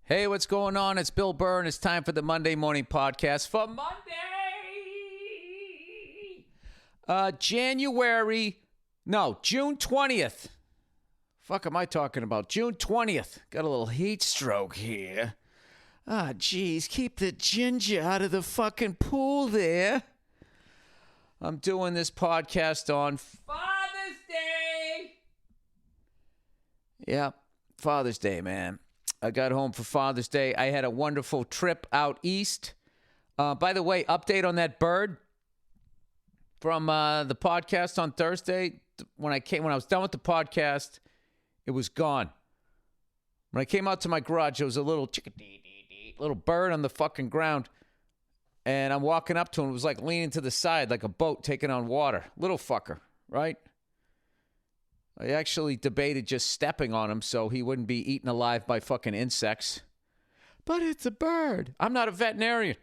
Hey, what's going on? It's Bill Burr, and it's time for the Monday Morning Podcast for Monday, June 20th. Fuck am I talking about? June 20th. Got a little heat stroke here. Geez, keep the ginger out of the fucking pool there. I'm doing this podcast on Father's Day. Yeah, Father's Day, man. I got home for Father's Day. I had a wonderful trip out east. By the way, update on that bird from the podcast on Thursday. When I was done with the podcast, it was gone. When I came out to my garage, there was a little little bird on the fucking ground, and I'm walking up to him. It was like leaning to the side, like a boat taking on water. Little fucker, right? I actually debated just stepping on him so he wouldn't be eaten alive by fucking insects. But it's a bird. I'm not a veterinarian.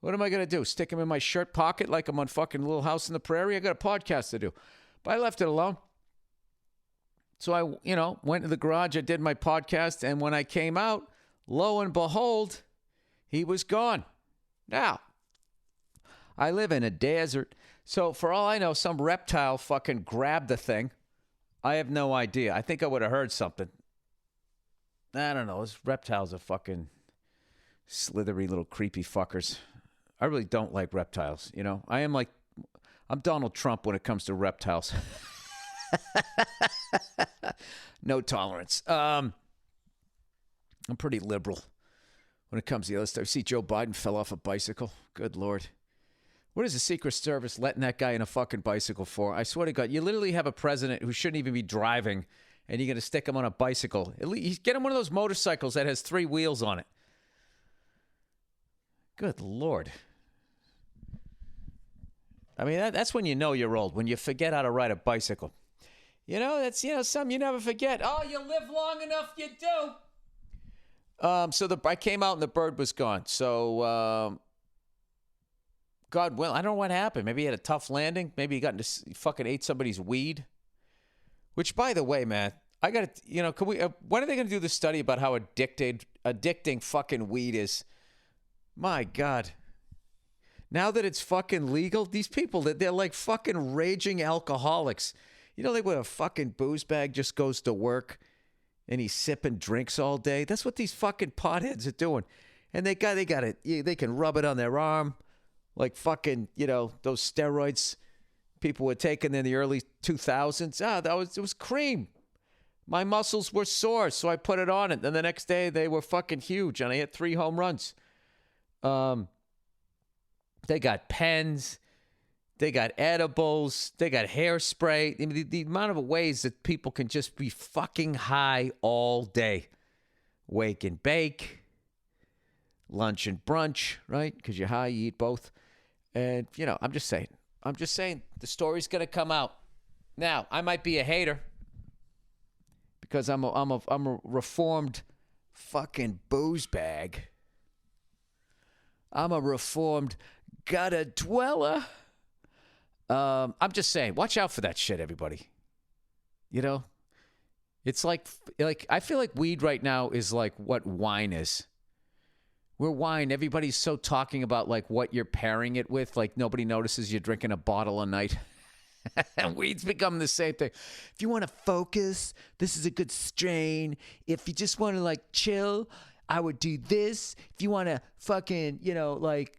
What am I going to do? Stick him in my shirt pocket like I'm on fucking Little House on the Prairie? I got a podcast to do. But I left it alone. So I, went to the garage. I did my podcast. And when I came out, lo and behold, he was gone. Now, I live in a desert. So for all I know, some reptile fucking grabbed the thing. I have no idea. I think I would have heard something. I don't know. Those reptiles are fucking slithery little creepy fuckers. I really don't like reptiles, I'm Donald Trump when it comes to reptiles. No tolerance. I'm pretty liberal when it comes to the other stuff. You see Joe Biden fell off a bicycle. Good Lord. What is the Secret Service letting that guy in a fucking bicycle for? I swear to God, you literally have a president who shouldn't even be driving, and you're going to stick him on a bicycle. At least get him one of those motorcycles that has 3 wheels on it. Good Lord. I mean, that's when you know you're old, when you forget how to ride a bicycle. That's, something you never forget. Oh, you live long enough, you do. I came out and the bird was gone. So, God will. I don't know what happened. Maybe he had a tough landing. Maybe he fucking ate somebody's weed. Which, by the way, man, I got to, can we, when are they going to do the study about how addicting fucking weed is? My God. Now that it's fucking legal, these people, they're like fucking raging alcoholics. Like when a fucking booze bag just goes to work and he's sipping drinks all day. That's what these fucking potheads are doing. And they got it. They can rub it on their arm. Like fucking, those steroids people were taking in the early 2000s. It was cream. My muscles were sore, so I put it on it. Then the next day, they were fucking huge, and I hit 3 home runs. They got pens. They got edibles. They got hairspray. I mean, the amount of ways that people can just be fucking high all day. Wake and bake. Lunch and brunch, right? Because you're high, you eat both. And, I'm just saying the story's going to come out. Now, I might be a hater because I'm a reformed fucking booze bag. I'm a reformed gutter dweller. I'm just saying, watch out for that shit, everybody. It's like I feel like weed right now is like what wine is. We're wine. Everybody's so talking about like what you're pairing it with. Like nobody notices you're drinking a bottle a night. And weed's become the same thing. If you want to focus, this is a good strain. If you just want to like chill, I would do this. If you want to fucking, like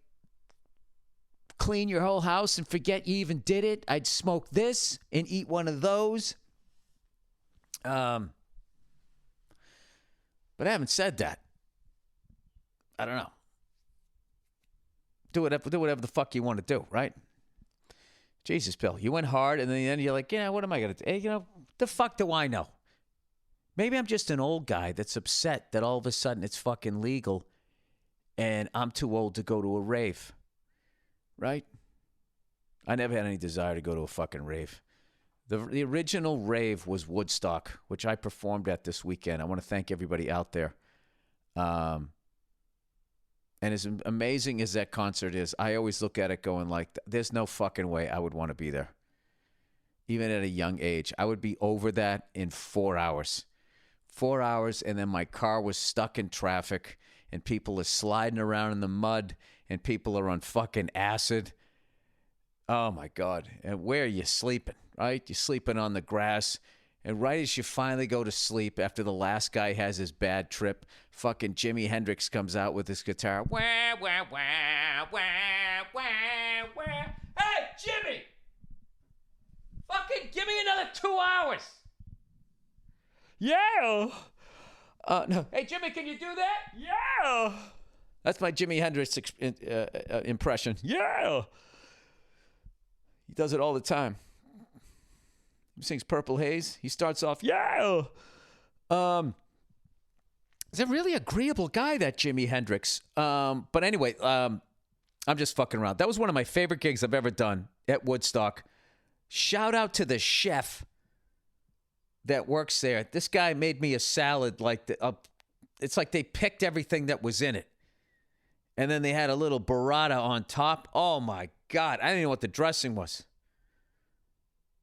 clean your whole house and forget you even did it, I'd smoke this and eat one of those. But I haven't said that. I don't know. Do whatever the fuck you want to do, right? Jesus, Bill, you went hard, and then you're like, what am I going to do? Hey, the fuck do I know? Maybe I'm just an old guy that's upset that all of a sudden it's fucking legal, and I'm too old to go to a rave, right? I never had any desire to go to a fucking rave. The original rave was Woodstock, which I performed at this weekend. I want to thank everybody out there. And as amazing as that concert is, I always look at it going like, there's no fucking way I would want to be there. Even at a young age. I would be over that in 4 hours. 4 hours, and then my car was stuck in traffic, and people are sliding around in the mud, and people are on fucking acid. Oh, my God. And where are you sleeping, right? You're sleeping on the grass. And right as you finally go to sleep, after the last guy has his bad trip, fucking Jimi Hendrix comes out with his guitar. Wah, wah, wah, wah, wah, wah. Hey, Jimmy! Fucking give me another 2 hours. Yeah. No. Hey, Jimmy, can you do that? Yeah. That's my Jimi Hendrix impression. Yeah. He does it all the time. He sings Purple Haze. He starts off, yeah. He's a really agreeable guy, that Jimi Hendrix. But anyway, I'm just fucking around. That was one of my favorite gigs I've ever done at Woodstock. Shout out to the chef that works there. This guy made me a salad like it's like they picked everything that was in it. And then they had a little burrata on top. Oh, my God. I didn't know what the dressing was.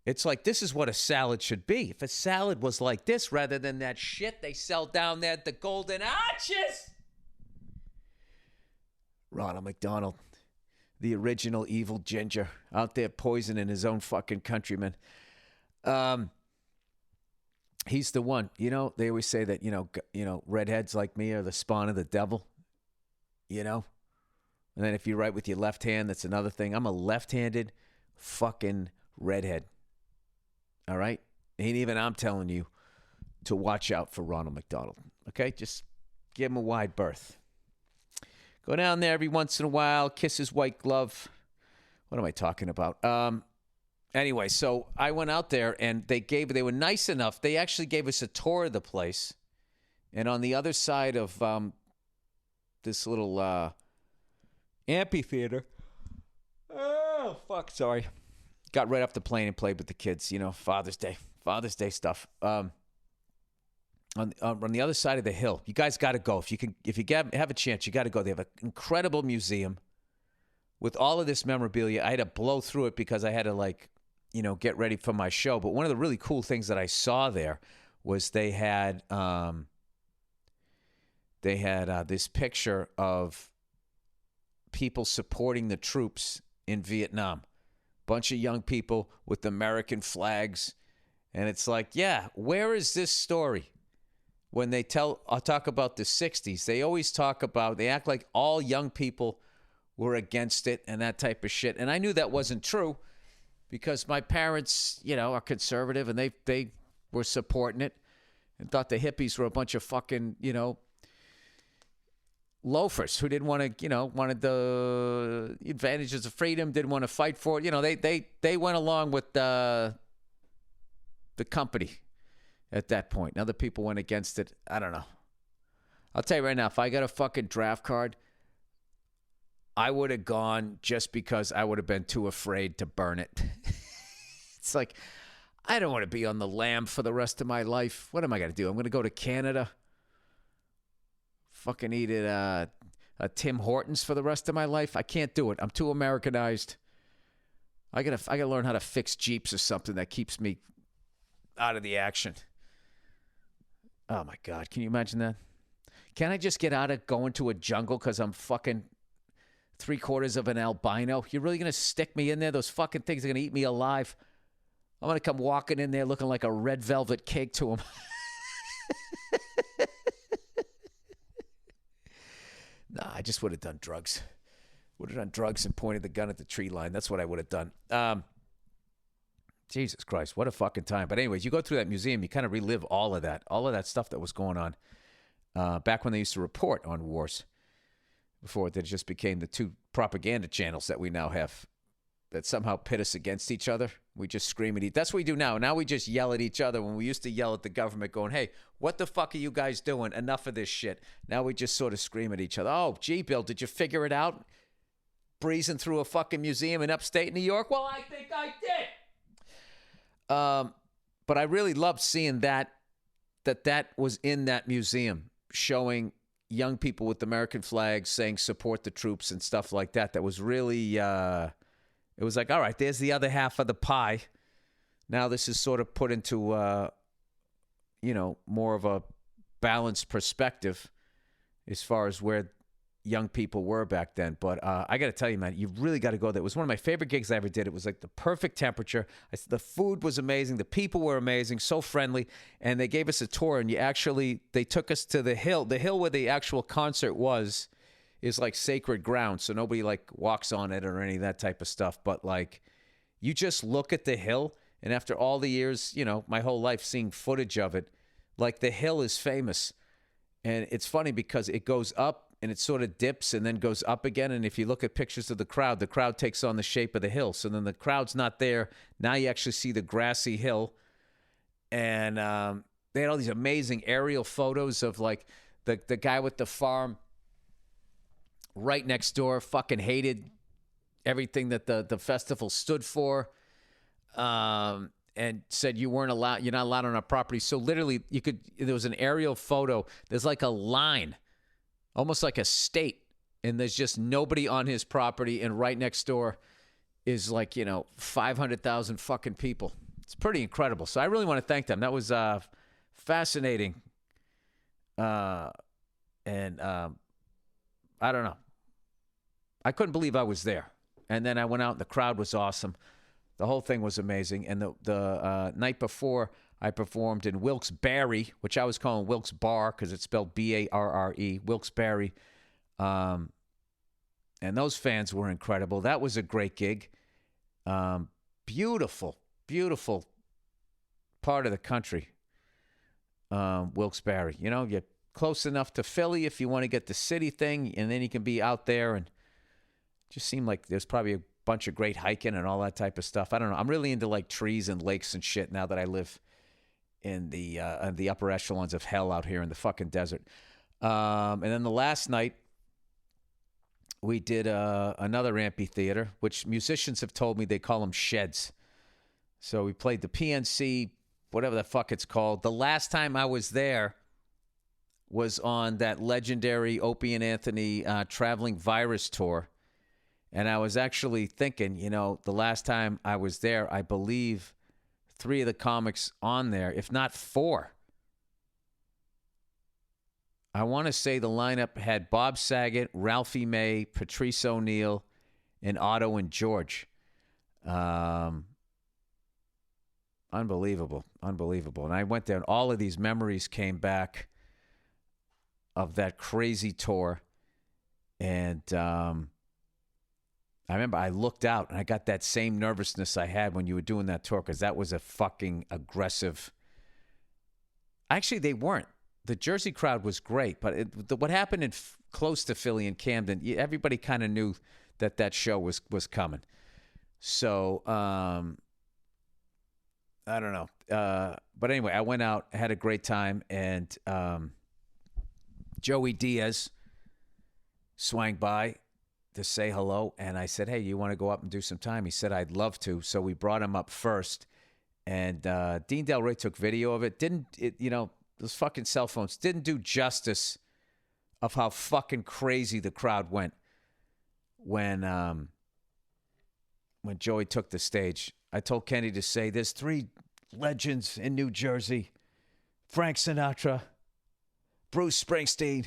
It's like, this is what a salad should be. If a salad was like this rather than that shit they sell down there at the Golden Arches. Ronald McDonald, the original evil ginger, out there poisoning his own fucking countrymen. He's the one. You know, they always say that, you know, redheads like me are the spawn of the devil. You know? And then if you write with your left hand, that's another thing. I'm a left-handed fucking redhead. All right? And even I'm telling you to watch out for Ronald McDonald. Okay? Just give him a wide berth. Go down there every once in a while, kiss his white glove. What am I talking about? Anyway, so I went out there, and they were nice enough. They actually gave us a tour of the place. And on the other side of this little amphitheater. Oh, fuck, sorry. Got right off the plane and played with the kids, you know, Father's Day stuff. On the other side of the hill, you guys got to go. If you have a chance, you got to go. They have an incredible museum with all of this memorabilia. I had to blow through it because I had to get ready for my show. But one of the really cool things that I saw there was they had this picture of people supporting the troops in Vietnam. Bunch of young people with American flags. And it's like, yeah, where is this story? When they talk about the 60s, they always they act like all young people were against it and that type of shit. And I knew that wasn't true because my parents, are conservative and they were supporting it and thought the hippies were a bunch of fucking, loafers who didn't want to, wanted the advantages of freedom, didn't want to fight for it. They went along with the company at that point. Other people went against it. I don't know. I'll tell you right now, if I got a fucking draft card, I would have gone just because I would have been too afraid to burn it. It's like, I don't want to be on the lam for the rest of my life. What am I going to do? I'm going to go to Canada, fucking eat at a Tim Hortons for the rest of my life. I can't do it. I'm too Americanized. I gotta learn how to fix Jeeps or something that keeps me out of the action. Oh my God, can you imagine that? Can I just get out of going to a jungle because I'm fucking 3/4 of an albino? You're really gonna stick me in there? Those fucking things are gonna eat me alive. I'm gonna come walking in there looking like a red velvet cake to them. Nah, I just would have done drugs. Would have done drugs and pointed the gun at the tree line. That's what I would have done. Jesus Christ, what a fucking time. But anyways, you go through that museum, you kind of relive all of that stuff that was going on back when they used to report on wars. Before it just became the two propaganda channels that we now have that somehow pit us against each other. We just scream at each other. That's what we do now. Now we just yell at each other when we used to yell at the government going, hey, what the fuck are you guys doing? Enough of this shit. Now we just sort of scream at each other. Oh, gee, Bill, did you figure it out? Breezing through a fucking museum in upstate New York? Well, I think I did. But I really loved seeing that was in that museum, showing young people with American flags saying support the troops and stuff like that. That was really, it was like, all right, there's the other half of the pie. Now this is sort of put into, more of a balanced perspective as far as where young people were back then. But I got to tell you, man, you've really got to go there. It was one of my favorite gigs I ever did. It was like the perfect temperature. The food was amazing. The people were amazing, so friendly. And they gave us a tour, and they took us to the hill. The hill where the actual concert was is like sacred ground, so nobody like walks on it or any of that type of stuff. But like, you just look at the hill, and after all the years, my whole life seeing footage of it, like the hill is famous. And it's funny because it goes up and it sort of dips and then goes up again. And if you look at pictures of the crowd takes on the shape of the hill. So then the crowd's not there. Now you actually see the grassy hill. And they had all these amazing aerial photos of like the guy with the farm right next door, fucking hated everything that the festival stood for. And said you're not allowed on our property. So literally there was an aerial photo. There's like a line, almost like a state, and there's just nobody on his property, and right next door is like, 500,000 fucking people. It's pretty incredible. So I really want to thank them. That was fascinating. And I don't know. I couldn't believe I was there. And then I went out, and the crowd was awesome. The whole thing was amazing. And the night before, I performed in Wilkes-Barre, which I was calling Wilkes Bar because it's spelled Barre, Wilkes-Barre. And those fans were incredible. That was a great gig. Beautiful, beautiful part of the country, Wilkes-Barre. You're close enough to Philly if you want to get the city thing, and then you can be out there. And it just seemed like there's probably a bunch of great hiking and all that type of stuff. I don't know. I'm really into like trees and lakes and shit now that I live in the upper echelons of hell out here in the fucking desert. And then the last night we did another amphitheater, which musicians have told me they call them sheds. So we played the PNC, whatever the fuck it's called. The last time I was there was on that legendary Opie and Anthony traveling virus tour. And I was actually thinking, the last time I was there, I believe 3 of the comics on there, if not 4. I want to say the lineup had Bob Saget, Ralphie May, Patrice O'Neill, and Otto and George. Unbelievable. And I went there, and all of these memories came back of that crazy tour. And I remember I looked out, and I got that same nervousness I had when you were doing that tour, because that was a fucking aggressive. Actually, they weren't. The Jersey crowd was great, but what happened in close to Philly and Camden, everybody kind of knew that show was coming. So I don't know. But anyway, I went out, had a great time, and Joey Diaz swang by to say hello, and I said, hey, you want to go up and do some time? He said, I'd love to. So we brought him up first, and Dean Del Rey took video of it. Those fucking cell phones didn't do justice of how fucking crazy the crowd went when Joey took the stage. I told Kenny to say, there's 3 legends in New Jersey: Frank Sinatra, Bruce Springsteen,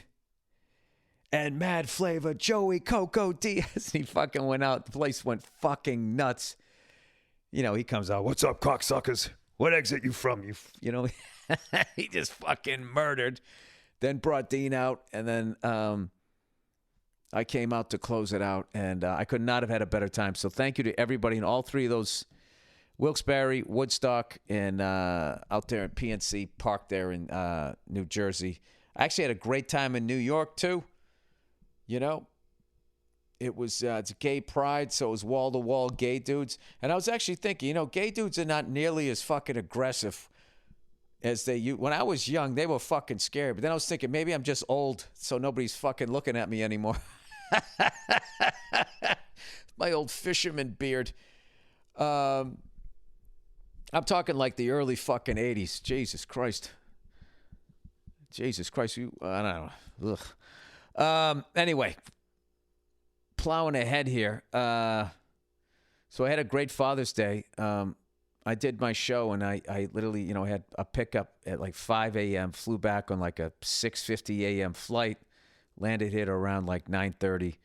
and Mad Flavor, Joey Coco Diaz. He fucking went out. The place went fucking nuts. He comes out, what's up, cocksuckers? What exit you from? He just fucking murdered. Then brought Dean out, and then I came out to close it out, and I could not have had a better time. So thank you to everybody in all 3 of those, Wilkes-Barre, Woodstock, and out there in PNC Park there in New Jersey. I actually had a great time in New York, too. It was it's gay pride, so it was wall-to-wall gay dudes. And I was actually thinking, gay dudes are not nearly as fucking aggressive as they used. When I was young, they were fucking scared. But then I was thinking, maybe I'm just old, so nobody's fucking looking at me anymore. My old fisherman beard. I'm talking like the early fucking 80s. Jesus Christ. I don't know. Ugh. Anyway, plowing ahead here. So I had a great Father's Day. I did my show, and I literally, had a pickup at like 5 a.m., flew back on like a 6:50 a.m. flight, landed here around like 9:30,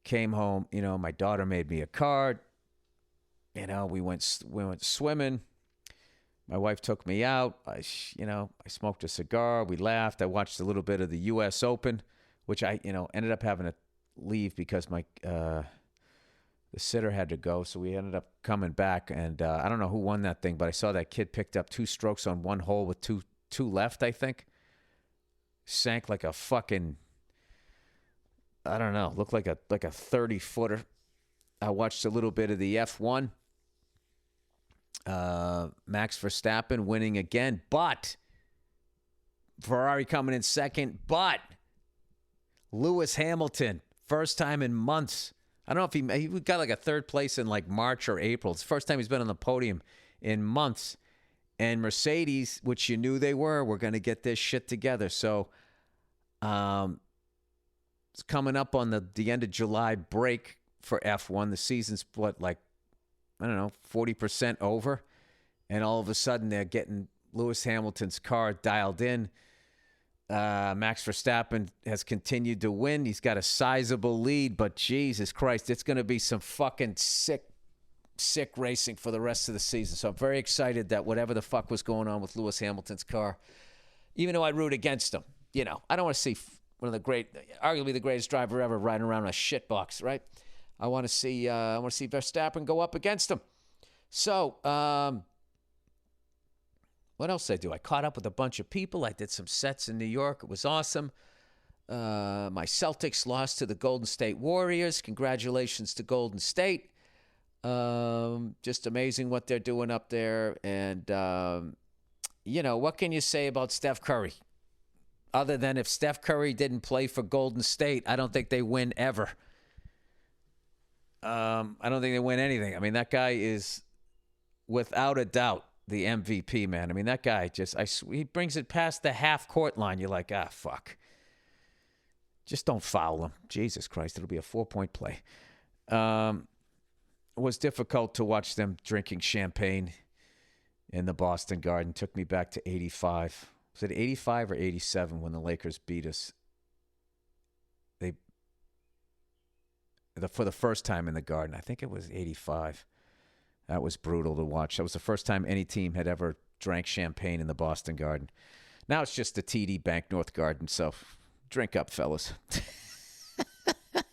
came home. My daughter made me a card. We went swimming. My wife took me out. I smoked a cigar. We laughed. I watched a little bit of the U.S. Open, which I, ended up having to leave because the sitter had to go. So we ended up coming back, and I don't know who won that thing, but I saw that kid picked up 2 strokes on one hole with two left, I think. Sank like a fucking, I don't know, looked like a 30-footer. I watched a little bit of the F1. Max Verstappen winning again, but Ferrari coming in second, but Lewis Hamilton, first time in months. I don't know if he got like a third place in like March or April. It's the first time he's been on the podium in months. And Mercedes, which you knew they were going to get this shit together. So it's coming up on the end of July break for F1. The season's 40% over. And all of a sudden they're getting Lewis Hamilton's car dialed in. Max Verstappen has continued to win. He's got a sizable lead, but Jesus Christ, it's going to be some fucking sick racing for the rest of the season. So I'm very excited that whatever the fuck was going on with Lewis Hamilton's car, even though I root against him, I don't want to see one of arguably the greatest driver ever riding around in a shitbox, right? I want to see Verstappen go up against him. So, what else did I do? I caught up with a bunch of people. I did some sets in New York. It was awesome. My Celtics lost to the Golden State Warriors. Congratulations to Golden State. Just amazing what they're doing up there. And, what can you say about Steph Curry? Other than if Steph Curry didn't play for Golden State, I don't think they win ever. I don't think they win anything. I mean, that guy is, without a doubt, the MVP, man. I mean, that guy he brings it past the half-court line. You're like, fuck. Just don't foul him. Jesus Christ, it'll be a 4-point play. It was difficult to watch them drinking champagne in the Boston Garden. Took me back to 85. Was it 85 or 87 when the Lakers beat us? For the first time in the Garden. I think it was 85. That was brutal to watch. That was the first time any team had ever drank champagne in the Boston Garden. Now it's just the TD Bank North Garden, so drink up, fellas. I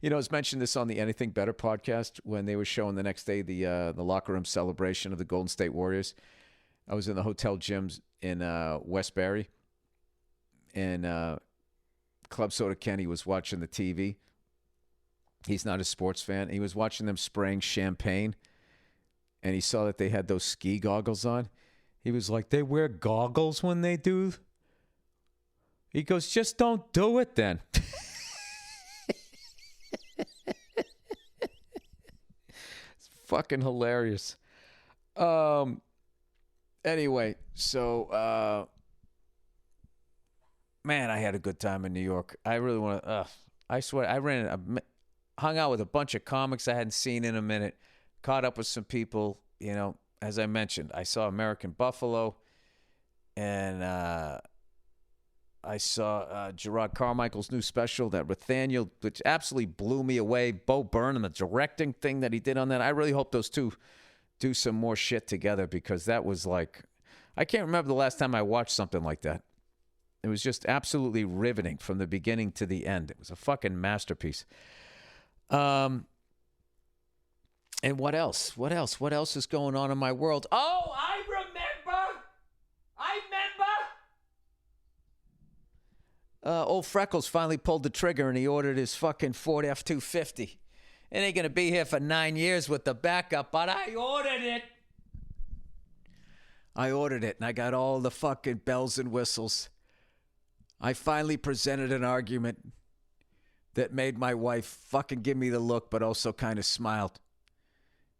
was mentioned this on the Anything Better podcast when they were showing the next day the locker room celebration of the Golden State Warriors. I was in the hotel gyms in Westbury, and Club Soda Kenny was watching the TV. He's not a sports fan. He was watching them spraying champagne, and he saw that they had those ski goggles on. He was like, they wear goggles when they do? He goes, just don't do it then. It's fucking hilarious. Anyway, so, man, I had a good time in New York. I really want to, I swear, hung out with a bunch of comics I hadn't seen in a minute. Caught up with some people, as I mentioned. I saw American Buffalo, and I saw Gerard Carmichael's new special, that Nathaniel, which absolutely blew me away. Bo Burnham and the directing thing that he did on that. I really hope those two do some more shit together, because that was like, I can't remember the last time I watched something like that. It was just absolutely riveting from the beginning to the end. It was a fucking masterpiece. And what else? What else is going on in my world? Oh, I remember. Old Freckles finally pulled the trigger, and he ordered his fucking Ford F-250. It ain't going to be here for 9 years with the backup, but I ordered it, and I got all the fucking bells and whistles. I finally presented an argument that made my wife fucking give me the look, but also kind of smiled.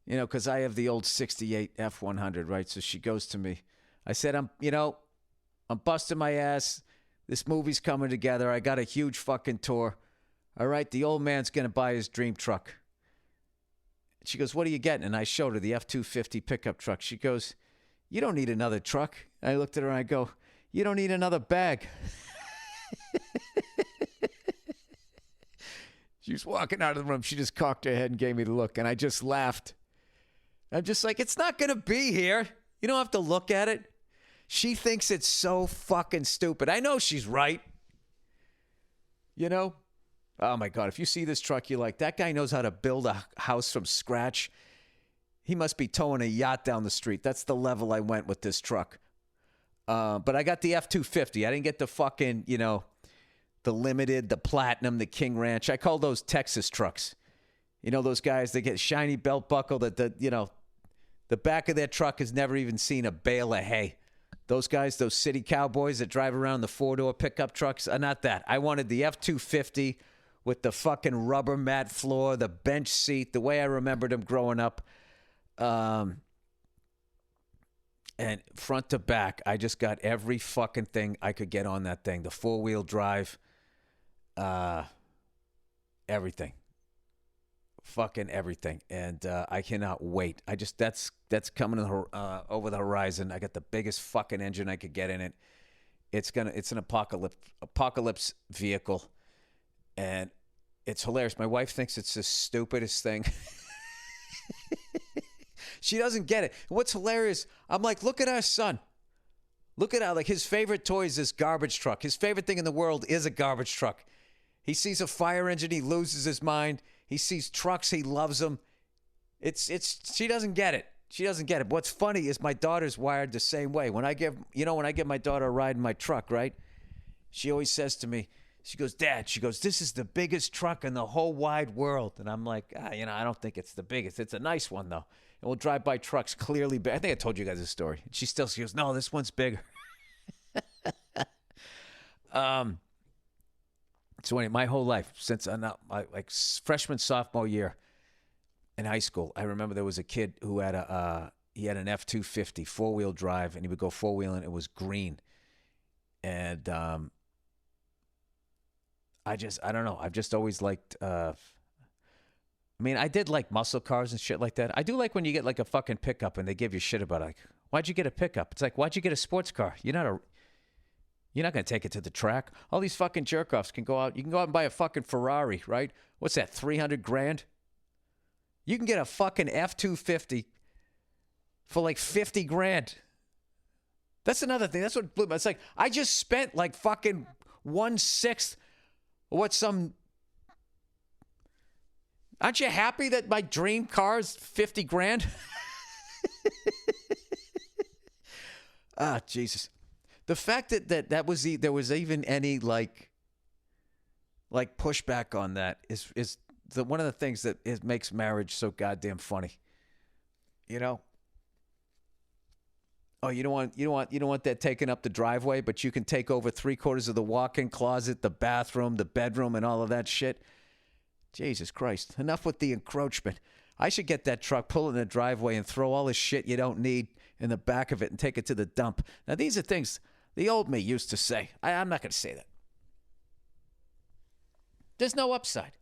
Because I have the old 68 F100, right? So she goes to me. I said, I'm busting my ass. This movie's coming together. I got a huge fucking tour. All right, the old man's going to buy his dream truck. She goes, what are you getting? And I showed her the F-250 pickup truck. She goes, you don't need another truck. I looked at her and I go, you don't need another bag. She was walking out of the room. She just cocked her head and gave me the look. And I just laughed. I'm just like, it's not going to be here. You don't have to look at it. She thinks it's so fucking stupid. I know she's right. You know? Oh, my God. If you see this truck, you're like, that guy knows how to build a house from scratch. He must be towing a yacht down the street. That's the level I went with this truck. But I got the F-250. I didn't get the fucking, the Limited, the Platinum, the King Ranch. I call those Texas trucks. You know, those guys, they get shiny belt buckle that, the back of their truck has never even seen a bale of hay. Those guys, those city cowboys that drive around the four-door pickup trucks, are not that. I wanted the F-250 with the fucking rubber mat floor, the bench seat, the way I remembered them growing up. And front to back, I just got every fucking thing I could get on that thing. The four-wheel drive, everything. Fucking everything. And I cannot wait. That's coming over the horizon. I got the biggest fucking engine I could get in it. It's an apocalypse vehicle. And it's hilarious. My wife thinks it's the stupidest thing. She doesn't get it. What's hilarious, I'm like, look at our son. Look at how, like, his favorite toy is this garbage truck. His favorite thing in the world is a garbage truck. He sees a fire engine, he loses his mind. He sees trucks, he loves them. She doesn't get it. She doesn't get it. What's funny is my daughter's wired the same way. When I give my daughter a ride in my truck, right? She always says to me, she goes, Dad, this is the biggest truck in the whole wide world. And I'm like, I don't think it's the biggest. It's a nice one, though. And we'll drive by trucks clearly big. I think I told you guys this story. She goes, no, this one's bigger. So anyway, my whole life, since like freshman, sophomore year in high school, I remember there was a kid who had an F-250 four-wheel drive, and he would go four-wheeling. It was green. And I don't know. I've just always liked, I did like muscle cars and shit like that. I do like when you get like a fucking pickup and they give you shit about it. Like, why'd you get a pickup? It's like, why'd you get a sports car? You're not going to take it to the track. All these fucking jerk-offs can go out. You can go out and buy a fucking Ferrari, right? What's that, $300,000? You can get a fucking F-250 for like $50,000. That's another thing. That's what blew me. It's like, I just spent like fucking 1/6 what some... Aren't you happy that my dream car is $50,000? Jesus. The fact that there was even any like pushback on that is one of the things that makes marriage so goddamn funny. You know? Oh, you don't want that taking up the driveway, but you can take over 3/4 of the walk-in closet, the bathroom, the bedroom, and all of that shit. Jesus Christ. Enough with the encroachment. I should get that truck, pull it in the driveway, and throw all the shit you don't need in the back of it and take it to the dump. Now, these are things the old me used to say. I'm not going to say that. There's no upside.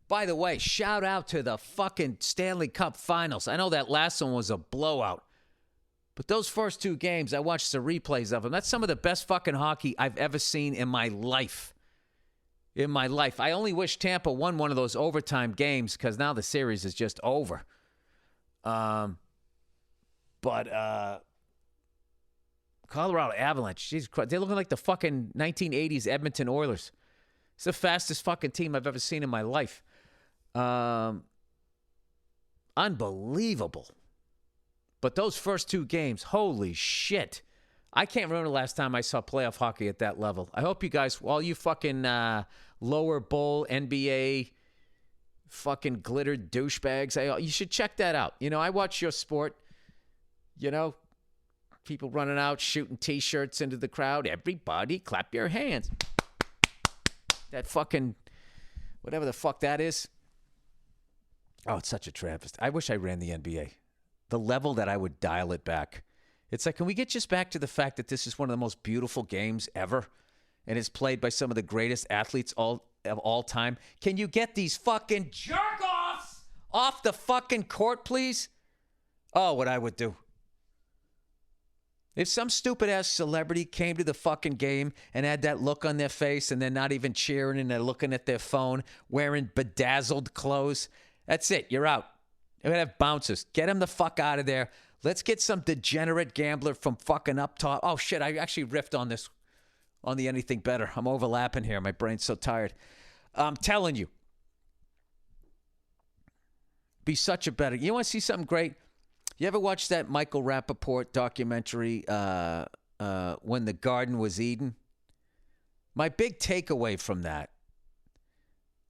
By the way, shout out to the fucking Stanley Cup Finals. I know that last one was a blowout. But those first two games, I watched the replays of them. That's some of the best fucking hockey I've ever seen in my life. I only wish Tampa won one of those overtime games because now the series is just over. But Colorado Avalanche, Jesus Christ, they're looking like the fucking 1980s Edmonton Oilers. It's the fastest fucking team I've ever seen in my life. Unbelievable. But those first two games, holy shit. I can't remember the last time I saw playoff hockey at that level. I hope you guys, all you fucking lower bowl NBA fucking glittered douchebags, you should check that out. You know, I watch your sport. You know, people running out, shooting T-shirts into the crowd. Everybody clap your hands. That fucking, whatever the fuck that is. Oh, it's such a travesty. I wish I ran the NBA. The level that I would dial it back. It's like, can we get just back to the fact that this is one of the most beautiful games ever? And is played by some of the greatest athletes of all time? Can you get these fucking jerk-offs Off the fucking court, please. Oh, what I would do. If some stupid-ass celebrity came to the fucking game and had that look on their face and they're not even cheering and they're looking at their phone, wearing bedazzled clothes, that's it. You're out. You're going to have bouncers. Get them the fuck out of there. Let's get some degenerate gambler from fucking up top. Oh, shit, I actually riffed on this, on the anything better. I'm overlapping here. My brain's so tired. I'm telling you. Be such a better. You want to see something great? You ever watch that Michael Rappaport documentary, When the Garden Was Eden? My big takeaway from that,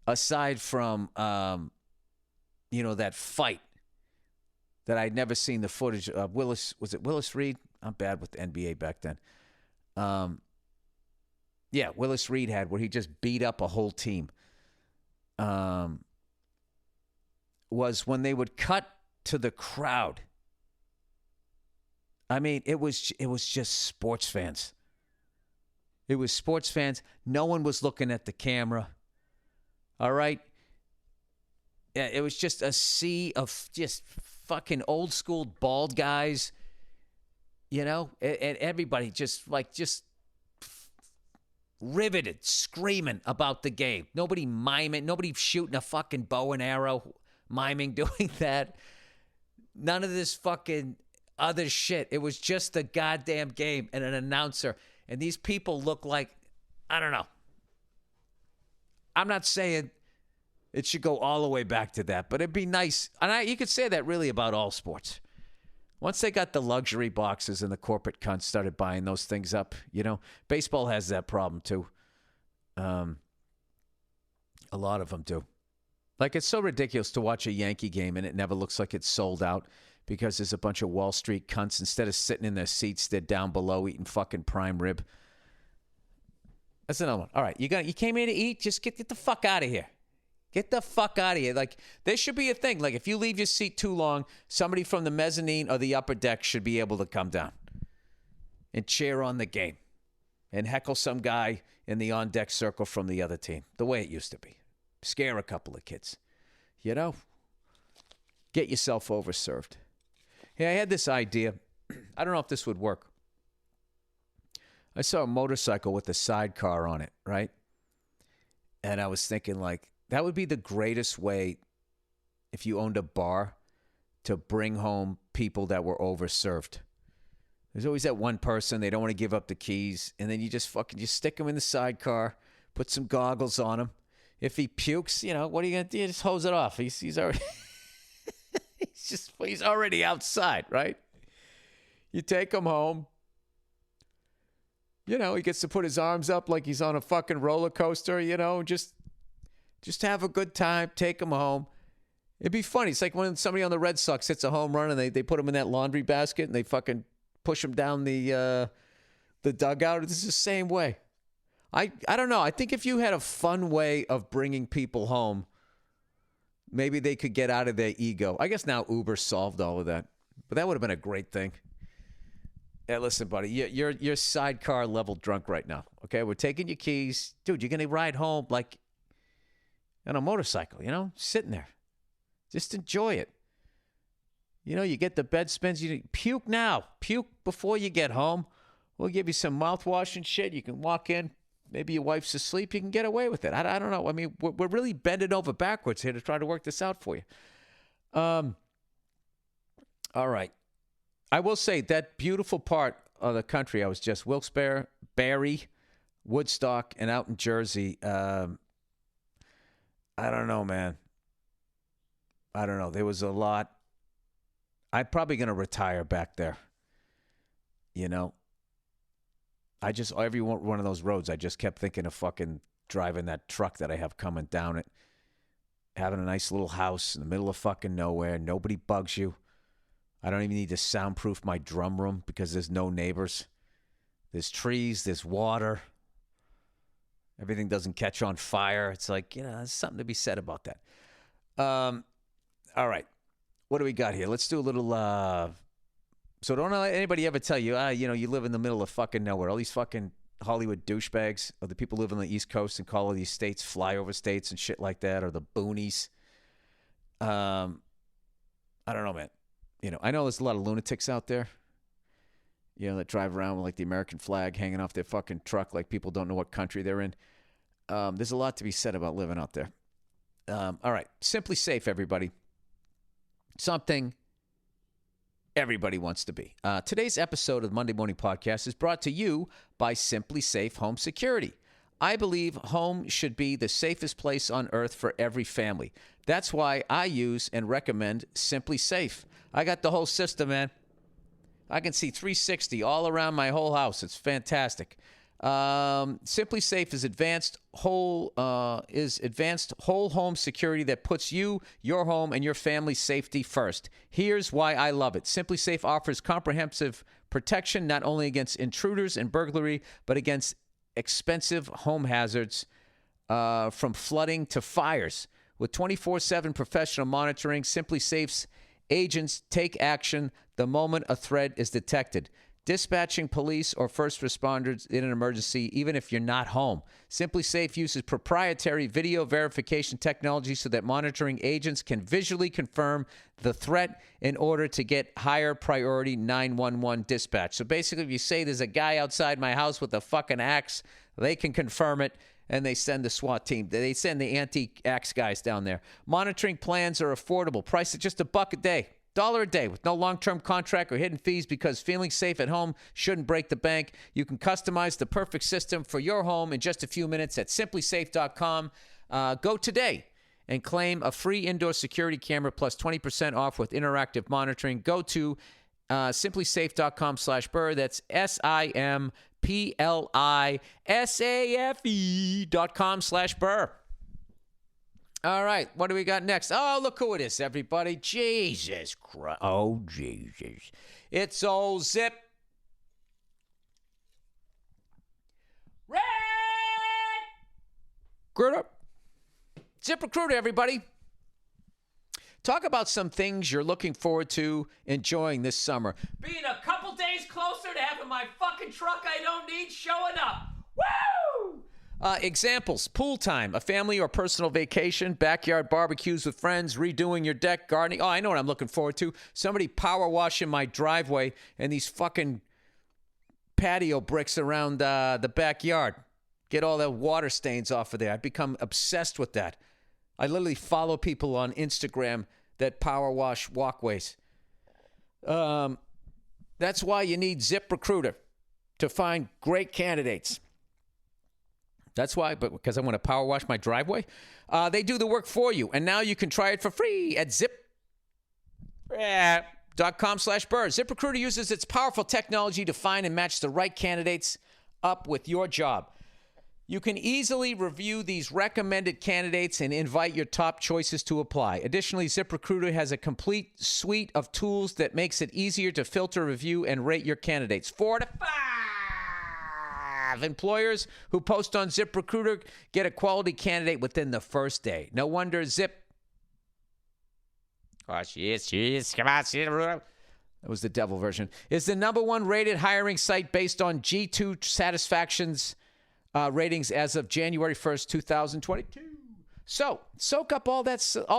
aside from, that fight that I'd never seen the footage of, was it Willis Reed? I'm bad with the NBA back then. Willis Reed had where he just beat up a whole team. Was when they would cut to the crowd. I mean, it was just sports fans. It was sports fans. No one was looking at the camera. All right? Yeah, it was just a sea of just fucking old school bald guys, and everybody just riveted, screaming about the game. Nobody miming, nobody shooting a fucking bow and arrow, miming, doing that. None of this fucking other shit. It was just the goddamn game and an announcer. And these people look like, I don't know. I'm not saying it should go all the way back to that, but it'd be nice. And you could say that really about all sports. Once they got the luxury boxes and the corporate cunts started buying those things up, baseball has that problem too. A lot of them do. Like, it's so ridiculous to watch a Yankee game and it never looks like it's sold out because there's a bunch of Wall Street cunts. Instead of sitting in their seats, they're down below eating fucking prime rib. That's another one. All right, you came here to eat? Just get the fuck out of here. Get the fuck out of here. Like, there should be a thing. Like, if you leave your seat too long, somebody from the mezzanine or the upper deck should be able to come down and cheer on the game and heckle some guy in the on-deck circle from the other team, the way it used to be. Scare a couple of kids. Get yourself overserved. Hey, I had this idea. I don't know if this would work. I saw a motorcycle with a sidecar on it, right? And I was thinking, like, that would be the greatest way, if you owned a bar, to bring home people that were overserved. There's always that one person, they don't want to give up the keys, and then you just stick him in the sidecar, put some goggles on him. If he pukes, what are you going to do? Just hose it off. He's already he's already outside, right? You take him home. He gets to put his arms up like he's on a fucking roller coaster, just have a good time, take him home. It'd be funny. It's like when somebody on the Red Sox hits a home run and they put him in that laundry basket and they fucking push him down the dugout. It's the same way. I don't know. I think if you had a fun way of bringing people home, maybe they could get out of their ego. I guess now Uber solved all of that, but that would have been a great thing. Yeah, listen, buddy, you're sidecar level drunk right now. Okay, we're taking your keys, dude. You're gonna ride home like on a motorcycle, sitting there. Just enjoy it. You get the bed spins. You puke now. Puke before you get home. We'll give you some mouthwash and shit. You can walk in. Maybe your wife's asleep. You can get away with it. I don't know. I mean, we're really bending over backwards here to try to work this out for you. All right. I will say that beautiful part of the country I was just, Wilkes-Barre, Barry, Woodstock, and out in Jersey. I don't know, man. I don't know. There was a lot. I'm probably going to retire back there. Every one of those roads, I just kept thinking of fucking driving that truck that I have coming down it. Having a nice little house in the middle of fucking nowhere. Nobody bugs you. I don't even need to soundproof my drum room because there's no neighbors. There's trees, there's water. Everything doesn't catch on fire. It's like, there's something to be said about that. All right. What do we got here? Let's do a little, so don't let anybody ever tell you, you live in the middle of fucking nowhere. All these fucking Hollywood douchebags, or the people who live on the East Coast and call all these states flyover states and shit like that, or the boonies. I don't know, man. I know there's a lot of lunatics out there, that drive around with like the American flag hanging off their fucking truck like people don't know what country they're in. There's a lot to be said about living out there. All right. Simply Safe, everybody. Something everybody wants to be. Today's episode of the Monday Morning Podcast is brought to you by Simply Safe Home Security. I believe home should be the safest place on earth for every family. That's why I use and recommend Simply Safe. I got the whole system, man. I can see 360 all around my whole house. It's fantastic. Simply Safe is advanced whole home security that puts you, your home, and your family's safety first. Here's why I love it. Simply Safe offers comprehensive protection not only against intruders and burglary, but against expensive home hazards from flooding to fires. With 24/7 professional monitoring, Simply Safe's agents take action the moment a threat is detected, dispatching police or first responders in an emergency, even if you're not home. Simply Safe uses proprietary video verification technology so that monitoring agents can visually confirm the threat in order to get higher priority 911 dispatch. So basically, if you say there's a guy outside my house with a fucking axe, they can confirm it, and they send the SWAT team. They send the anti-axe guys down there. Monitoring plans are affordable. Price at just $1 a day. $1 a day with no long-term contract or hidden fees, because feeling safe at home shouldn't break the bank. You can customize the perfect system for your home in just a few minutes at simplysafe.com. Go today and claim a free indoor security camera plus 20% off with interactive monitoring. Go to simplysafe.com/Burr. That's simplysafe.com/Burr. All right, what do we got next? Oh, look who it is, everybody. Jesus Christ. Oh, Jesus. It's old Zip. Red! Recruiter. Zip Recruiter, everybody. Talk about some things you're looking forward to enjoying this summer. Being a couple days closer to having my fucking truck I don't need showing up. Woo! Examples: pool time, a family or personal vacation, backyard barbecues with friends, redoing your deck, gardening. Oh, I know what I'm looking forward to. Somebody power washing my driveway and these fucking patio bricks around the backyard. Get all the water stains off of there. I've become obsessed with that. I literally follow people on Instagram that power wash walkways. That's why you need Zip Recruiter, to find great candidates. That's why, but because I want to power wash my driveway. They do the work for you, and now you can try it for free at zip.com/Burr. ZipRecruiter uses its powerful technology to find and match the right candidates up with your job. You can easily review these recommended candidates and invite your top choices to apply. Additionally, ZipRecruiter has a complete suite of tools that makes it easier to filter, review, and rate your candidates. 4 to 5 employers who post on ZipRecruiter get a quality candidate within the first day. No wonder Zip. Oh, she is. Come on, that was the devil version. Is the #1 rated hiring site based on G2 Satisfaction's ratings as of January 1st, 2022. So, soak up all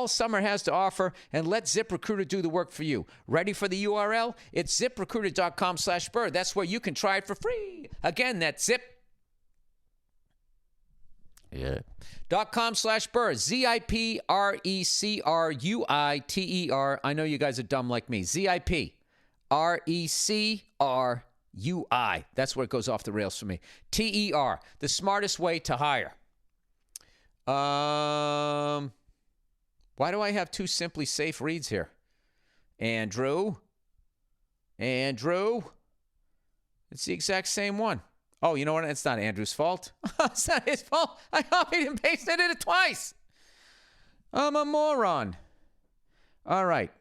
summer has to offer and let ZipRecruiter do the work for you. Ready for the URL? It's ziprecruiter.com/Burr. That's where you can try it for free. Again, that's .com/Burr. ZIPRECRUITER. I know you guys are dumb like me. ZIPRECRUI. That's where it goes off the rails for me. TER. The smartest way to hire. Why do I have 2 Simply Safe reads here? Andrew. It's the exact same one. Oh, you know what? It's not Andrew's fault. It's not his fault. I copied and pasted it twice. I'm a moron. All right.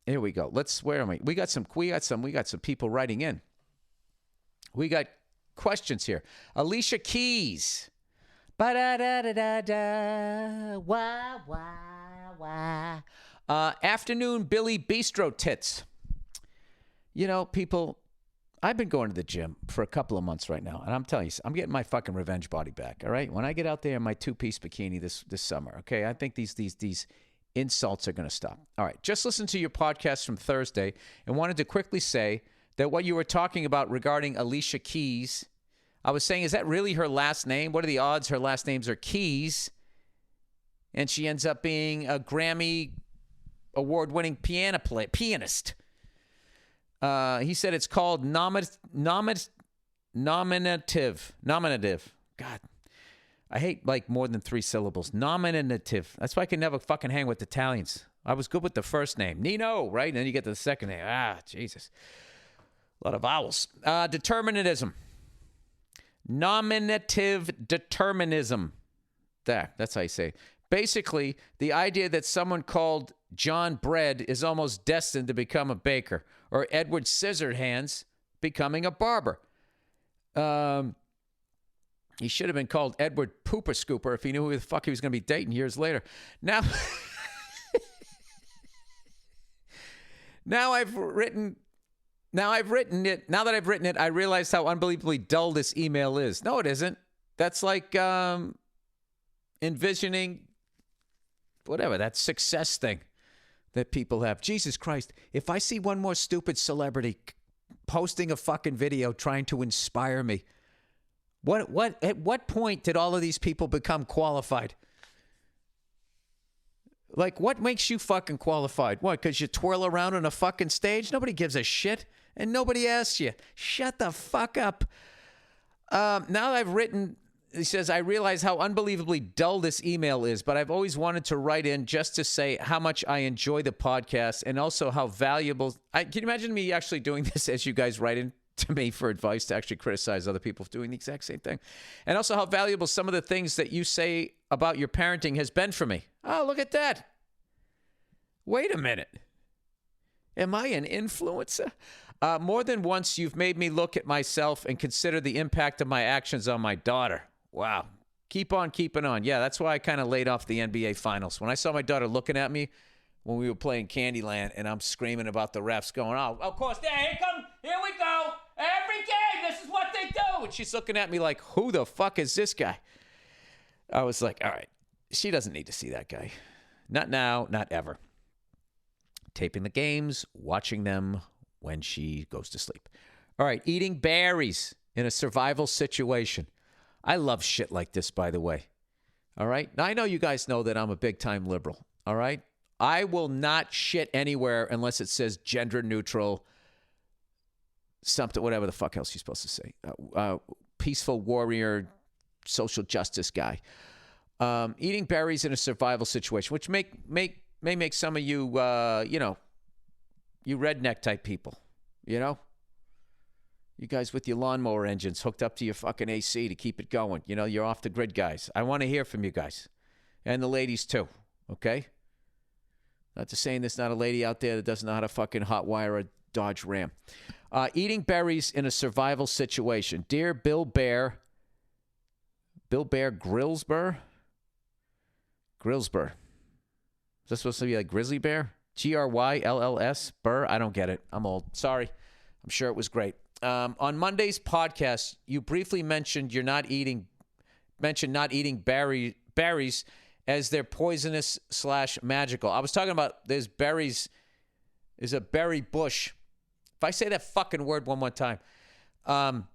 Here we go. Where am I? We got some people writing in. We got questions here. Alicia Keys. Ba-da-da-da-da-da. Wah. Afternoon Billy Bistro Tits. You know, people, I've been going to the gym for a couple of months right now, and I'm telling you, I'm getting my fucking revenge body back, all right? When I get out there in my 2-piece bikini this summer, okay? I think these insults are going to stop. All right, just listen to your podcast from Thursday and wanted to quickly say that what you were talking about regarding Alicia Keys, I was saying, is that really her last name? What are the odds her last names are Keys and she ends up being a Grammy award-winning pianist? He said it's called nominative. God, I hate like more than 3 syllables. Nominative. That's why I can never fucking hang with Italians. I was good with the first name. Nino, right? And then you get to the second name. Jesus. A lot of vowels. Determinism. Nominative determinism. That's how you say it. Basically, the idea that someone called John Bread is almost destined to become a baker, or Edward Scissorhands becoming a barber. He should have been called Edward Pooper Scooper if he knew who the fuck he was going to be dating years later. Now, now that I've written it, I realize how unbelievably dull this email is. No, it isn't. That's like envisioning whatever, that success thing that people have. Jesus Christ, if I see one more stupid celebrity posting a fucking video trying to inspire me, at what point did all of these people become qualified? Like, what makes you fucking qualified? What, because you twirl around on a fucking stage? Nobody gives a shit, and nobody asks you. Shut the fuck up. Now that I've written, he says, I realize how unbelievably dull this email is, but I've always wanted to write in just to say how much I enjoy the podcast and also how valuable. Can you imagine me actually doing this as you guys write in to me for advice to actually criticize other people for doing the exact same thing? And also how valuable some of the things that you say about your parenting has been for me. Oh, look at that. Wait a minute. Am I an influencer? More than once, you've made me look at myself and consider the impact of my actions on my daughter. Wow. Keep on keeping on. Yeah, that's why I kind of laid off the NBA Finals. When I saw my daughter looking at me when we were playing Candyland and I'm screaming about the refs going, oh, of course, here we go. Every game, this is what they do. And she's looking at me like, who the fuck is this guy? I was like, all right, she doesn't need to see that guy. Not now, not ever. Taping the games, watching them when she goes to sleep. All right, eating berries in a survival situation. I love shit like this, by the way. All right? Now, I know you guys know that I'm a big-time liberal. All right? I will not shit anywhere unless it says gender neutral, something, whatever the fuck else you're supposed to say. Peaceful warrior, social justice guy. Eating berries in a survival situation, which may make some of you, you redneck type people, you know? You guys with your lawnmower engines hooked up to your fucking AC to keep it going. You know, you're off the grid guys. I want to hear from you guys. And the ladies too, okay? Not to saying there's not a lady out there that doesn't know how to fucking hotwire a Dodge Ram. Eating berries in a survival situation. Dear Bill Bear Grillsburr? Grillsburr. Is that supposed to be like Grizzly Bear? Grylls, Burr? I don't get it. I'm old. Sorry. I'm sure it was great. On Monday's podcast, you briefly mentioned not eating berries as they're poisonous / magical. I was talking about there's a berry bush. If I say that fucking word one more time, at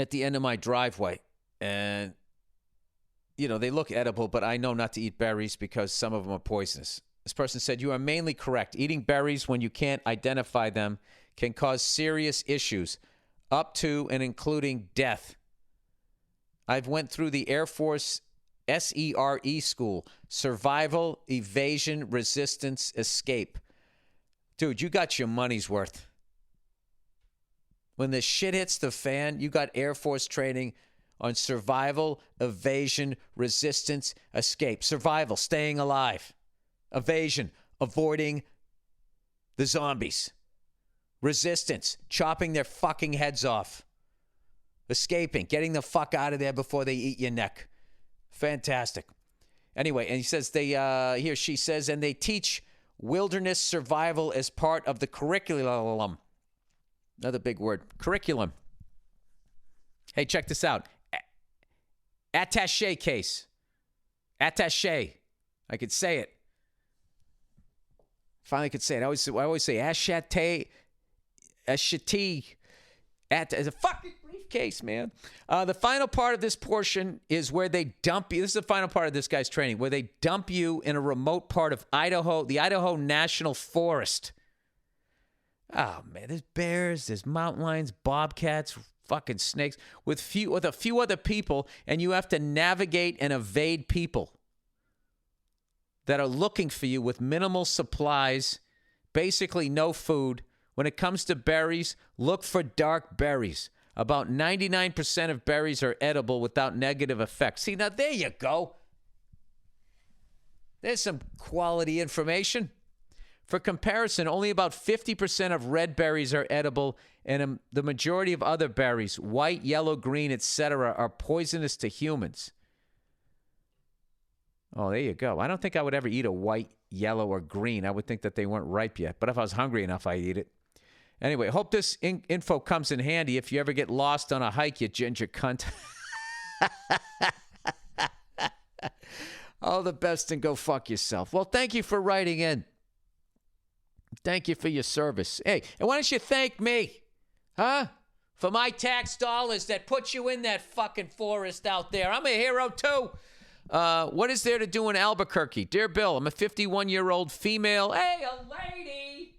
the end of my driveway, and they look edible, but I know not to eat berries because some of them are poisonous. This person said, you are mainly correct. Eating berries when you can't identify them can cause serious issues, up to and including death. I've went through the Air Force SERE school, survival, evasion, resistance, escape. Dude, you got your money's worth. When the shit hits the fan, you got Air Force training on survival, evasion, resistance, escape. Survival, staying alive. Evasion, avoiding the zombies. Resistance, chopping their fucking heads off. Escaping, getting the fuck out of there before they eat your neck. Fantastic. Anyway, and he says he or she says, and they teach wilderness survival as part of the curriculum. Another big word, curriculum. Hey, check this out. Attaché case. Attaché. I could say it. Finally could say it. I always say ashate, as a fucking briefcase, man. The final part of this portion is where they dump you. This is the final part of this guy's training, where they dump you in a remote part of Idaho, the Idaho National Forest. Oh, man, there's bears, there's mountain lions, bobcats, fucking snakes, with a few other people, and you have to navigate and evade people that are looking for you with minimal supplies, basically no food. When it comes to berries, look for dark berries. About 99% of berries are edible without negative effects. See, now there you go. There's some quality information. For comparison, only about 50% of red berries are edible, and the majority of other berries, white, yellow, green, etc., are poisonous to humans. Oh, there you go. I don't think I would ever eat a white, yellow, or green. I would think that they weren't ripe yet. But if I was hungry enough, I'd eat it. Anyway, hope this info comes in handy if you ever get lost on a hike, you ginger cunt. All the best and go fuck yourself. Well, thank you for writing in. Thank you for your service. Hey, and why don't you thank me? Huh? For my tax dollars that put you in that fucking forest out there. I'm a hero too. What is there to do in Albuquerque? Dear Bill, I'm a 51-year-old female. Hey, a lady.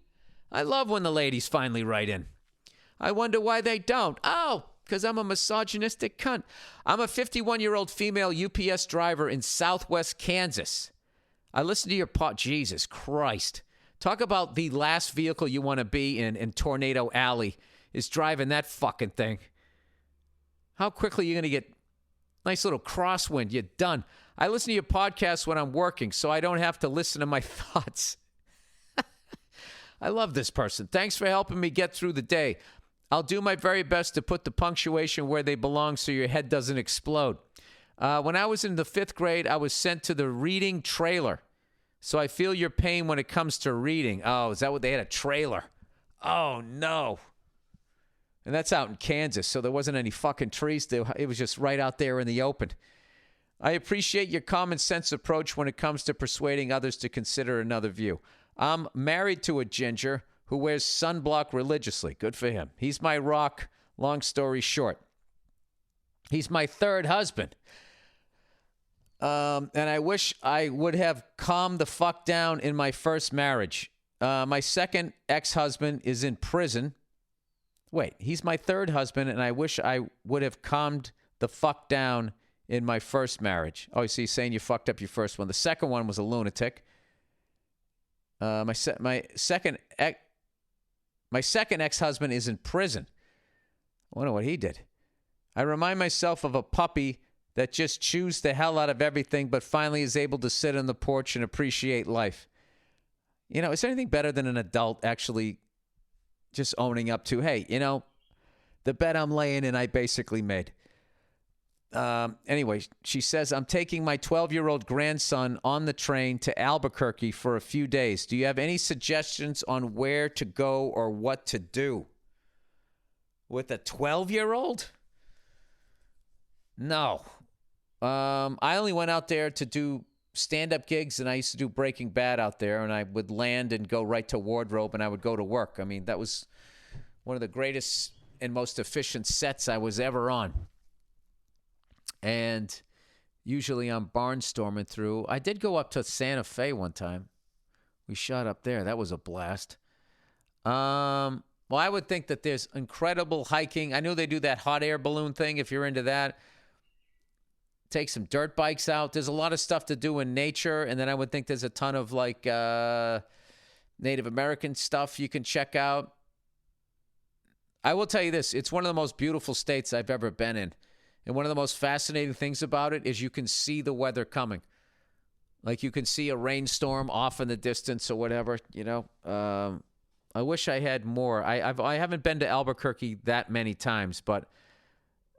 I love when the ladies finally write in. I wonder why they don't. Oh, because I'm a misogynistic cunt. I'm a 51-year-old female UPS driver in southwest Kansas. I listen to your Jesus Christ. Talk about the last vehicle you want to be in Tornado Alley is driving that fucking thing. How quickly are you going to get nice little crosswind? You're done. I listen to your podcast when I'm working, so I don't have to listen to my thoughts. I love this person. Thanks for helping me get through the day. I'll do my very best to put the punctuation where they belong so your head doesn't explode. When I was in the 5th grade, I was sent to the reading trailer. So I feel your pain when it comes to reading. Oh, is that what they had, a trailer? Oh, no. And that's out in Kansas, so there wasn't any fucking trees. It was just right out there in the open. I appreciate your common sense approach when it comes to persuading others to consider another view. I'm married to a ginger who wears sunblock religiously. Good for him. He's my rock, long story short. He's my 3rd husband. And I wish I would have calmed the fuck down in my first marriage. My 2nd ex-husband is in prison. Wait, he's my 3rd husband, and I wish I would have calmed the fuck down in my first marriage. Oh, you see, saying you fucked up your first one. The second one was a lunatic. My second ex-husband is in prison. I wonder what he did. I remind myself of a puppy that just chews the hell out of everything, but finally is able to sit on the porch and appreciate life. You know, is there anything better than an adult actually just owning up to, hey, you know, the bed I'm laying in, I basically made. Anyway, she says, I'm taking my 12-year-old grandson on the train to Albuquerque for a few days. Do you have any suggestions on where to go or what to do? With a 12-year-old? No. I only went out there to do stand-up gigs, and I used to do Breaking Bad out there, and I would land and go right to wardrobe, and I would go to work. I mean, that was one of the greatest and most efficient sets I was ever on. And usually I'm barnstorming through. I did go up to Santa Fe one time. We shot up there. That was a blast. Well, I would think that there's incredible hiking. I know they do that hot air balloon thing if you're into that. Take some dirt bikes out. There's a lot of stuff to do in nature. And then I would think there's a ton of like Native American stuff you can check out. I will tell you this. It's one of the most beautiful states I've ever been in. And one of the most fascinating things about it is you can see the weather coming. Like you can see a rainstorm off in the distance or whatever, you know. I wish I had more. I haven't been to Albuquerque that many times, but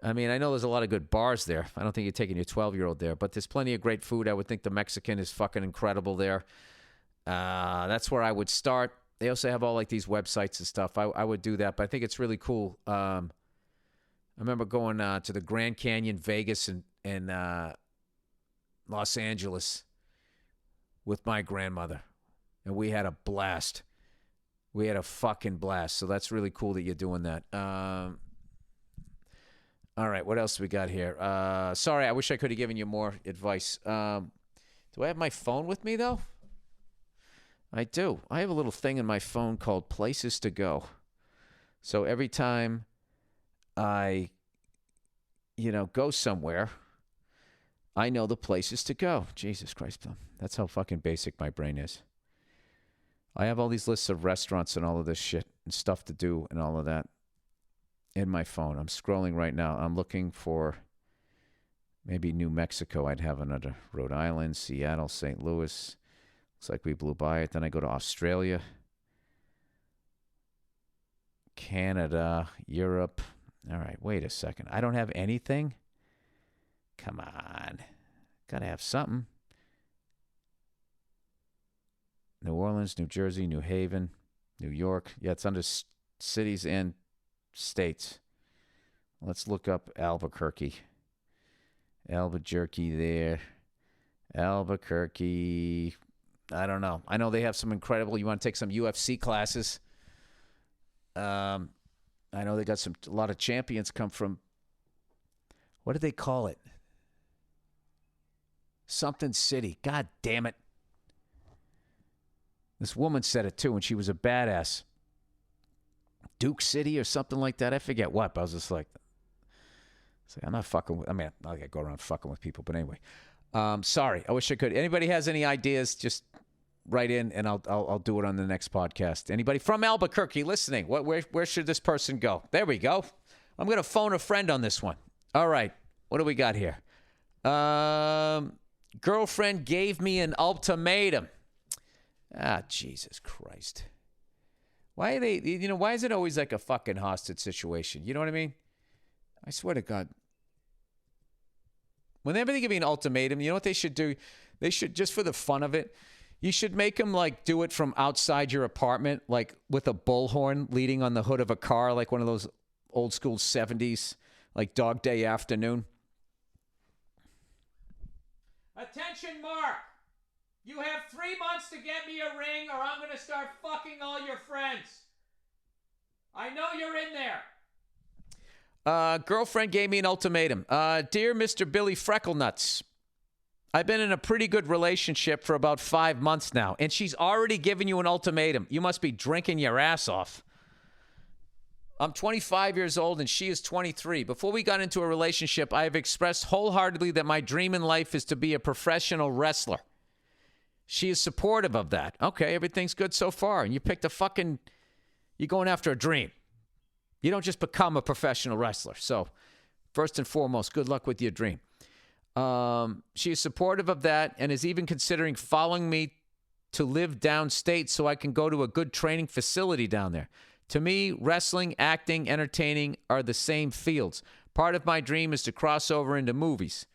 I mean, I know there's a lot of good bars there. I don't think you're taking your 12-year-old there, but there's plenty of great food. I would think the Mexican is fucking incredible there. That's where I would start. They also have all like these websites and stuff. I would do that, but I think it's really cool. I remember going to the Grand Canyon, Vegas, and Los Angeles. with my grandmother, and we had a blast. We had a fucking blast. So that's really cool that you're doing that. All right, what else we got here? Sorry, I wish I could have given you more advice. Do I have my phone with me, though? I do. I have a little thing in my phone called Places to Go. So every time I, go somewhere, I know the places to go. Jesus Christ. That's how fucking basic my brain is. I have all these lists of restaurants and all of this shit and stuff to do and all of that in my phone. I'm scrolling right now. I'm looking for maybe New Mexico. I'd have another. Rhode Island, Seattle, St. Louis. Looks like we blew by it. Then I go to Australia, Canada, Europe. All right, wait a second. I don't have anything? Come on. Got to have something. New Orleans, New Jersey, New Haven, New York. Yeah, it's under cities and states. Let's look up Albuquerque. Albuquerque there. Albuquerque. I don't know. I know they have some incredible, you want to take some UFC classes. I know they got a lot of champions come from, what do they call it? Something City. God damn it. This woman said it too, and she was a badass. Duke City or something like that. I forget what, but I was just like, I'm not fucking with, I gotta go around fucking with people, but anyway. Sorry, I wish I could. Anybody has any ideas, just write in, and I'll do it on the next podcast. Anybody from Albuquerque listening? Where should this person go? There we go. I'm gonna phone a friend on this one. All right, what do we got here? Girlfriend gave me an ultimatum. Jesus Christ. Why are they, why is it always like a fucking hostage situation? You know what I mean? I swear to God. Whenever they give me an ultimatum, you know what they should do? They should, just for the fun of it, you should make them like do it from outside your apartment, like with a bullhorn leading on the hood of a car, like one of those old school 70s, like Dog Day Afternoon. Attention, Mark. You have 3 months to get me a ring or I'm going to start fucking all your friends. I know you're in there. Girlfriend gave me an ultimatum. Dear Mr. Billy Frecklenuts, I've been in a pretty good relationship for about 5 months now, and she's already given you an ultimatum. You must be drinking your ass off. I'm 25 years old and she is 23. Before we got into a relationship, I have expressed wholeheartedly that my dream in life is to be a professional wrestler. She is supportive of that. Okay, everything's good so far. And you picked you're going after a dream. You don't just become a professional wrestler. So, first and foremost, good luck with your dream. She is supportive of that and is even considering following me to live downstate so I can go to a good training facility down there. To me, wrestling, acting, entertaining are the same fields. Part of my dream is to cross over into movies.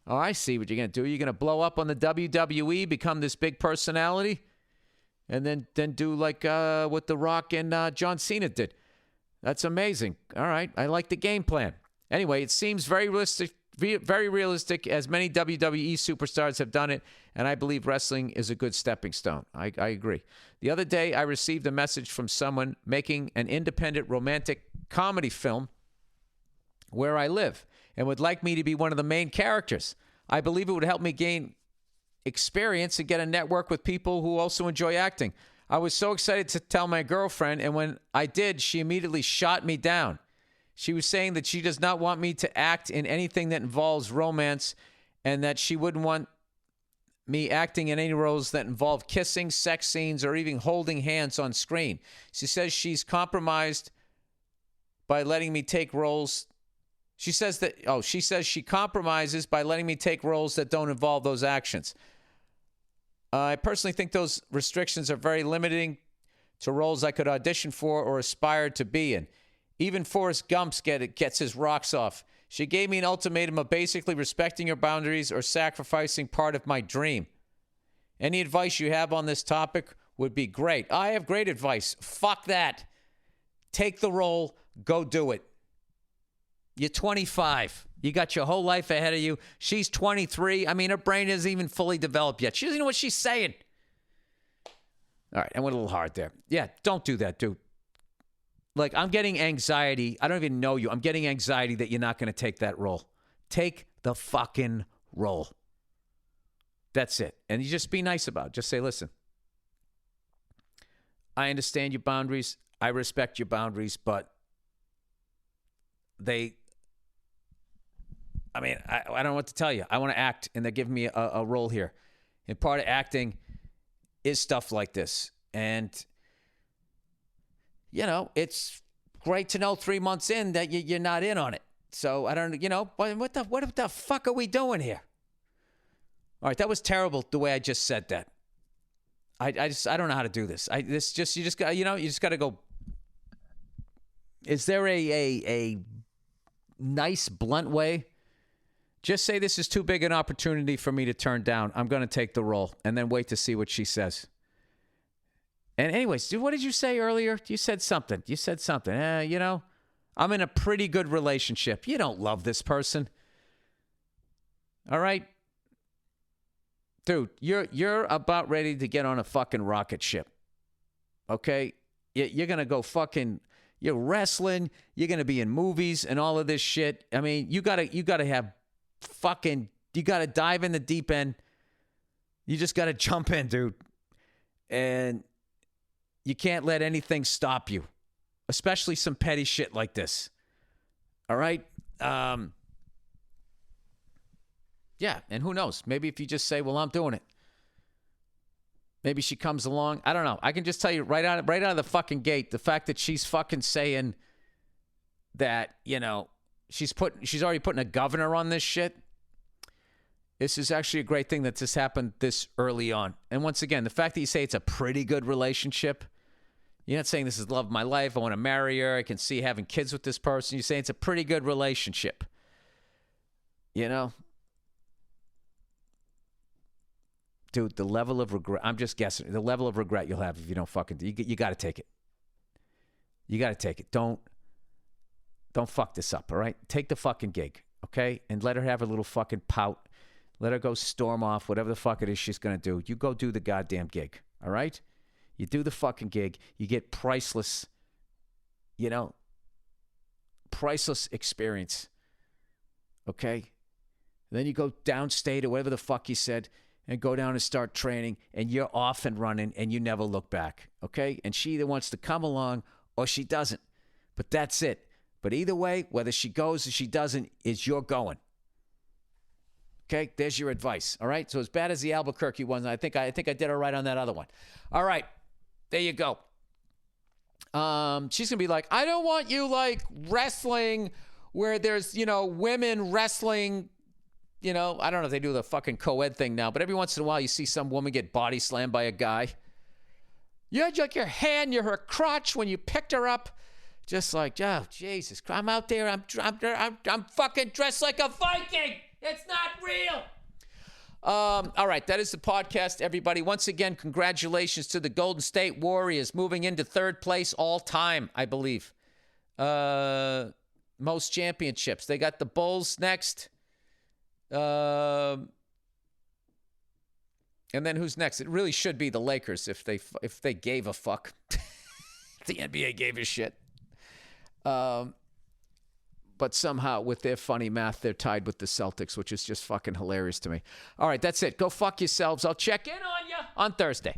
Oh, I see what you're going to do. You're going to blow up on the WWE, become this big personality, and then do like what The Rock and John Cena did. That's amazing. All right. I like the game plan. Anyway, it seems very realistic as many WWE superstars have done it, and I believe wrestling is a good stepping stone. I agree. The other day, I received a message from someone making an independent romantic comedy film where I live and would like me to be one of the main characters. I believe it would help me gain experience and get a network with people who also enjoy acting. I was so excited to tell my girlfriend, and when I did, she immediately shot me down. She was saying that she does not want me to act in anything that involves romance and that she wouldn't want me acting in any roles that involve kissing, sex scenes, or even holding hands on screen. She says she's compromised by letting me take roles. She says she compromises by letting me take roles that don't involve those actions. I personally think those restrictions are very limiting to roles I could audition for or aspire to be in. Even Forrest Gump gets his rocks off. She gave me an ultimatum of basically respecting her boundaries or sacrificing part of my dream. Any advice you have on this topic would be great. I have great advice. Fuck that. Take the role. Go do it. You're 25. You got your whole life ahead of you. She's 23. I mean, her brain isn't even fully developed yet. She doesn't know what she's saying. All right, I went a little hard there. Yeah, don't do that, dude. Like, I'm getting anxiety. I don't even know you. I'm getting anxiety that you're not going to take that role. Take the fucking role. That's it. And you just be nice about it. Just say, listen, I understand your boundaries. I respect your boundaries, but I don't know what to tell you. I want to act, and they're giving me a role here. And part of acting is stuff like this. And, you know, it's great to know 3 months in that you're not in on it. So I don't, you know, what the fuck are we doing here? All right, that was terrible the way I just said that. I don't know how to do this. You just got to go. Is there a nice, blunt way? Just say this is too big an opportunity for me to turn down. I'm going to take the role, and then wait to see what she says. And anyways, dude, what did you say earlier? You said something. You know, I'm in a pretty good relationship. You don't love this person. All right? Dude, you're about ready to get on a fucking rocket ship. Okay? You're going to go fucking... You're wrestling. You're going to be in movies and all of this shit. I mean, you got to have fucking... You got to dive in the deep end. You just got to jump in, dude. And you can't let anything stop you. Especially some petty shit like this. All right? Yeah, and who knows? Maybe if you just say, well, I'm doing it. Maybe she comes along. I don't know. I can just tell you right out of the fucking gate, the fact that she's fucking saying that, you know, she's already putting a governor on this shit. This is actually a great thing that this happened this early on. And once again, the fact that you say it's a pretty good relationship, you're not saying this is the love of my life. I want to marry her. I can see having kids with this person. You're saying it's a pretty good relationship. You know? Dude, the level of regret, I'm just guessing, the level of regret you'll have if you don't fucking, you got to take it. You got to take it. Don't fuck this up, all right? Take the fucking gig, okay? And let her have a little fucking pout. Let her go storm off, whatever the fuck it is she's going to do. You go do the goddamn gig, all right? You do the fucking gig. You get priceless, you know, priceless experience, okay? Then you go downstate or whatever the fuck you said, and go down and start training, and you're off and running, and you never look back, okay? And she either wants to come along or she doesn't. But that's it. But either way, whether she goes or she doesn't, is you're going. Okay? There's your advice, all right? So as bad as the Albuquerque one, I think I did all right on that other one. All right. There you go. She's going to be like, I don't want you, like, wrestling where there's, you know, women wrestling. You know, I don't know if they do the fucking co-ed thing now, but every once in a while you see some woman get body slammed by a guy. You had like your hand near her crotch when you picked her up. Just like, oh, Jesus, I'm out there, I'm fucking dressed like a Viking. It's not real. All right, that is the podcast, everybody. Once again, congratulations to the Golden State Warriors moving into third place all time, I believe. Most championships. They got the Bulls next. And then who's next? It really should be the Lakers if they gave a fuck. The NBA gave a shit. But somehow with their funny math, they're tied with the Celtics, which is just fucking hilarious to me. All right, that's it. Go fuck yourselves. I'll check in on you on Thursday.